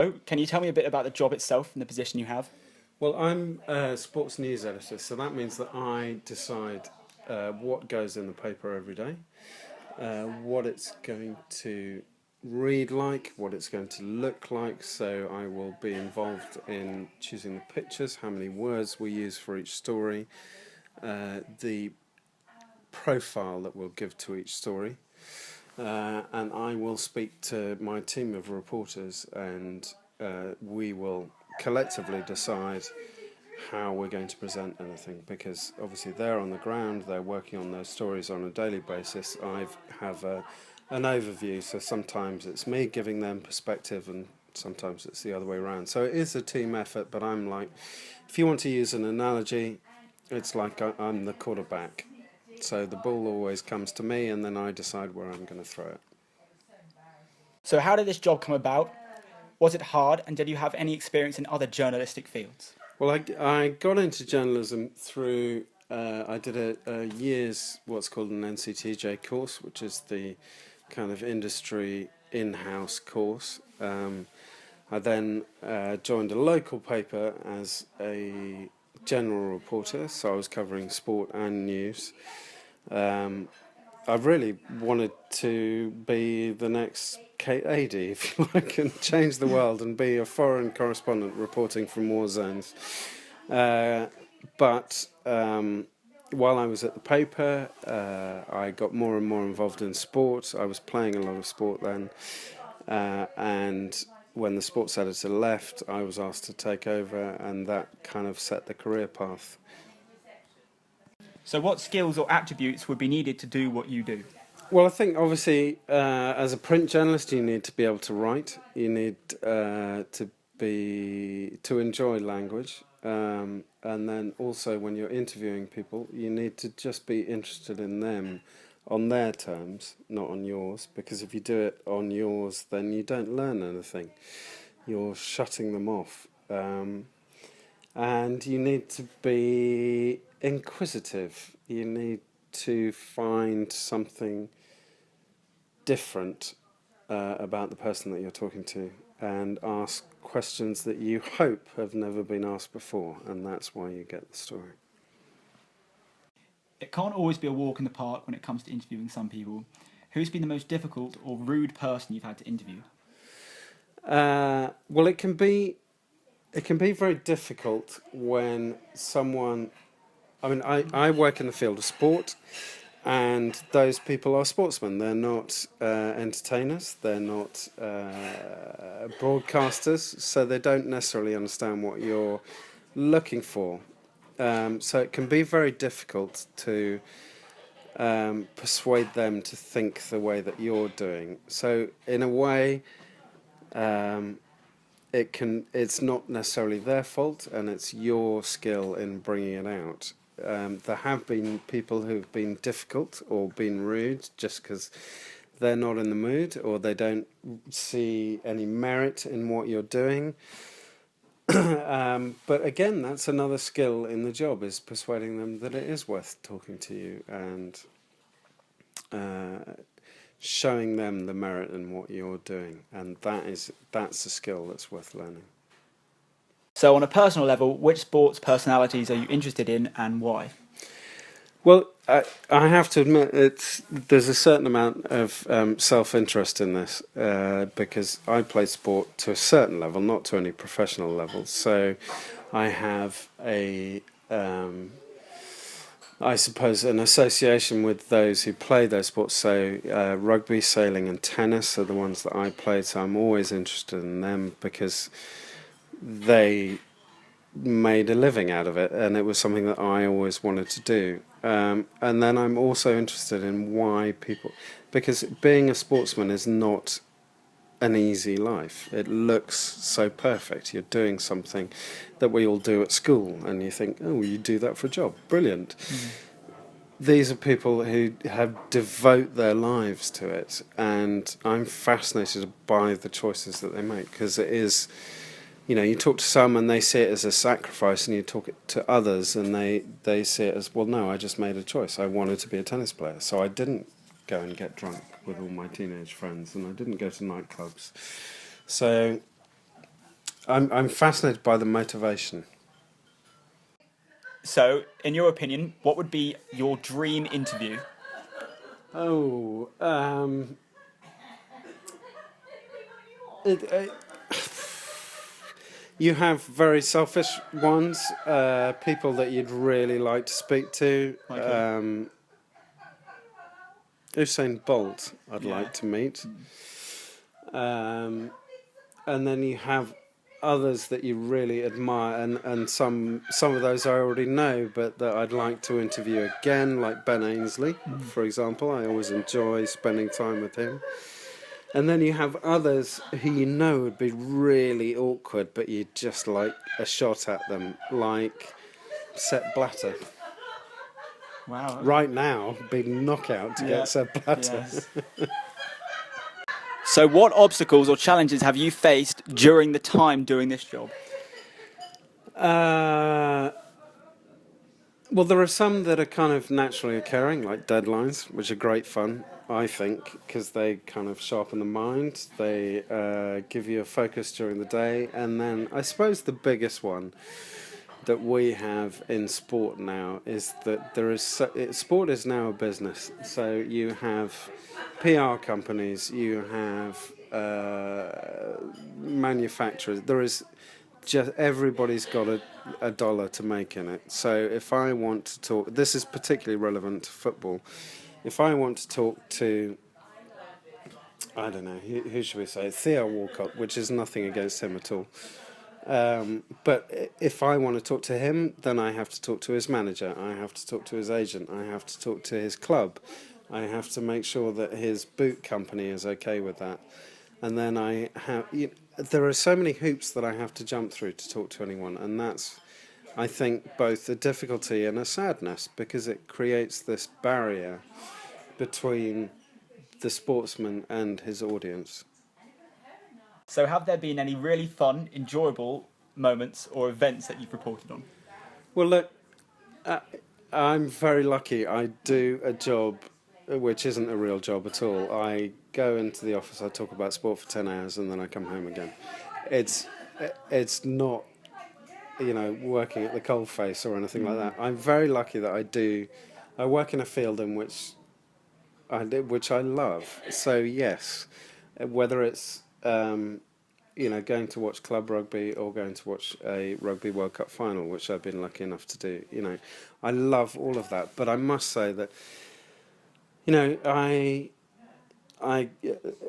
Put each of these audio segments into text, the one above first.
Oh, can you tell me a bit about the job itself and the position you have? Well, I'm a sports news editor, so that means that I decide what goes in the paper every day, what it's going to read like, what it's going to look like. So I will be involved in choosing the pictures, how many words we use for each story, the profile that we'll give to each story. And I will speak to my team of reporters, and we will collectively decide how we're going to present anything, because obviously they're on the ground, they're working on those stories on a daily basis. I have an overview, so sometimes it's me giving them perspective and sometimes it's the other way around. So it is a team effort, but I'm like, if you want to use an analogy, it's like I'm the quarterback. So the ball always comes to me and then I decide where I'm going to throw it. So, how did this job come about? Was it hard, and did you have any experience in other journalistic fields? Well, I got into journalism through, I did a year's what's called an NCTJ course, which is the kind of industry in-house course. I then joined a local paper as a general reporter, so I was covering sport and news. I really wanted to be the next Kate Adie, if you like, and change the world and be a foreign correspondent reporting from war zones. But while I was at the paper, I got more and more involved in sport. I was playing a lot of sport then. And when the sports editor left, I was asked to take over, and that kind of set the career path. So, what skills or attributes would be needed to do what you do? Well, I think obviously, as a print journalist, you need to be able to write. You need to enjoy language, and then also when you're interviewing people, you need to just be interested in them on their terms, not on yours. Because if you do it on yours, then you don't learn anything. You're shutting them off, and you need to be inquisitive. You need to find something different about the person that you're talking to and ask questions that you hope have never been asked before, and that's why you get the story. It can't always be a walk in the park when it comes to interviewing some people. Who's been the most difficult or rude person you've had to interview? Well, it can be very difficult when someone. I mean, I work in the field of sport, and those people are sportsmen. They're not entertainers. They're not broadcasters, so they don't necessarily understand what you're looking for. So it can be very difficult to persuade them to think the way that you're doing. So in a way, it's not necessarily their fault, and it's your skill in bringing it out. There have been people who've been difficult or been rude just because they're not in the mood or they don't see any merit in what you're doing. But again, that's another skill in the job, is persuading them that it is worth talking to you and showing them the merit in what you're doing, and that's a skill that's worth learning. So, on a personal level, which sports personalities are you interested in and why? Well, I have to admit, there's a certain amount of self-interest in this because I play sport to a certain level, not to any professional level. So I have I suppose, an association with those who play those sports. So rugby, sailing, and tennis are the ones that I play. So I'm always interested in them because they made a living out of it, and it was something that I always wanted to do. And then I'm also interested in why people, because being a sportsman is not an easy life. It looks so perfect. You're doing something that we all do at school, and you think, oh, you do that for a job. Brilliant. These are people who have devote their lives to it, and I'm fascinated by the choices that they make, because it is, you talk to some and they see it as a sacrifice, and you talk it to others and they see it as, well, no, I just made a choice. I wanted to be a tennis player, so I didn't go and get drunk with all my teenage friends, and I didn't go to nightclubs. So I'm fascinated by the motivation. So, in your opinion, what would be your dream interview? Oh, it, you have very selfish ones, people that you'd really like to speak to. Like who? Usain Bolt, I'd Yeah. like to meet. And then you have others that you really admire, and some of those I already know, but that I'd like to interview again, like Ben Ainsley, for example. I always enjoy spending time with him. And then you have others who you know would be really awkward, but you'd just like a shot at them, like Sepp Blatter. Wow. Right now, big knockout to get Sepp Blatter. Yes. So, what obstacles or challenges have you faced during the time doing this job? Well, there are some that are kind of naturally occurring, like deadlines, which are great fun, I think, because they kind of sharpen the mind. They give you a focus during the day. And then I suppose the biggest one that we have in sport now is that sport is now a business. So you have PR companies, you have manufacturers. There is just everybody's got a dollar to make in it. So if I want to talk, this is particularly relevant to football. If I want to talk to, I don't know, who should we say? Theo Walcott, which is nothing against him at all. But if I want to talk to him, then I have to talk to his manager. I have to talk to his agent. I have to talk to his club. I have to make sure that his boot company is okay with that. And then I have, there are so many hoops that I have to jump through to talk to anyone, and that's, I think, both a difficulty and a sadness, because it creates this barrier between the sportsman and his audience. So, have there been any really fun, enjoyable moments or events that you've reported on? Well, look, I'm very lucky. I do a job which isn't a real job at all. I go into the office, I talk about sport for 10 hours, and then I come home again. It's not, working at the coalface or anything like that. I'm very lucky that I work in a field in which I love. So yes, whether it's going to watch club rugby or going to watch a Rugby World Cup final, which I've been lucky enough to do, I love all of that. But I must say that,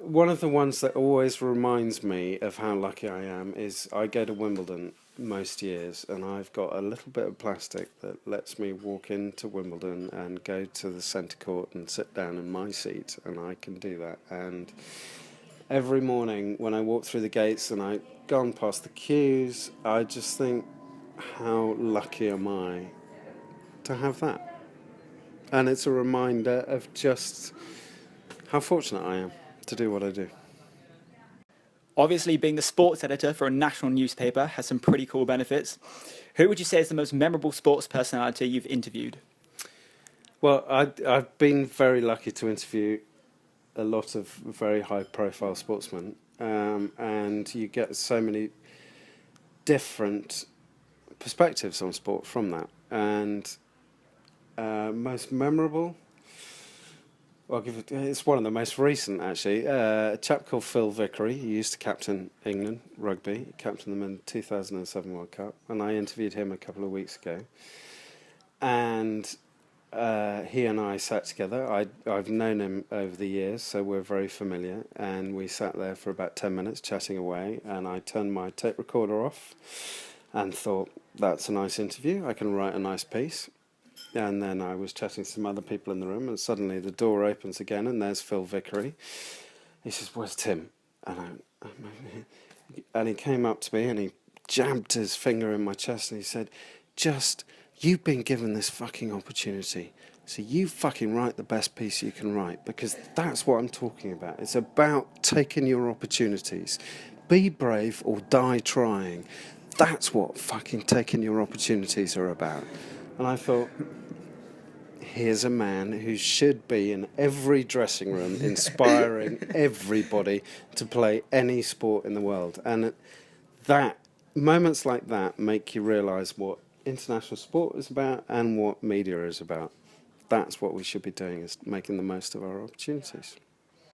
one of the ones that always reminds me of how lucky I am is I go to Wimbledon most years, and I've got a little bit of plastic that lets me walk into Wimbledon and go to the centre court and sit down in my seat, and I can do that. And every morning when I walk through the gates and I've gone past the queues, I just think, how lucky am I to have that? And it's a reminder of just how fortunate I am to do what I do. Obviously, being the sports editor for a national newspaper has some pretty cool benefits. Who would you say is the most memorable sports personality you've interviewed? Well, I've been very lucky to interview a lot of very high-profile sportsmen, and you get so many different perspectives on sport from that. And most memorable, well, it's one of the most recent, actually. A chap called Phil Vickery, he used to captain England rugby. He captained them in the 2007 World Cup, and I interviewed him a couple of weeks ago. And he and I sat together. I've known him over the years, so we're very familiar. And we sat there for about 10 minutes chatting away, and I turned my tape recorder off and thought, that's a nice interview. I can write a nice piece. And then I was chatting to some other people in the room, and suddenly the door opens again, and there's Phil Vickery. He says, "Where's Tim?" And he came up to me and he jabbed his finger in my chest and he said, "You've been given this fucking opportunity. So you fucking write the best piece you can write, because that's what I'm talking about. It's about taking your opportunities. Be brave or die trying. That's what fucking taking your opportunities are about." And I thought, here's a man who should be in every dressing room inspiring everybody to play any sport in the world. And that moments like that make you realise what international sport is about and what media is about. That's what we should be doing, is making the most of our opportunities.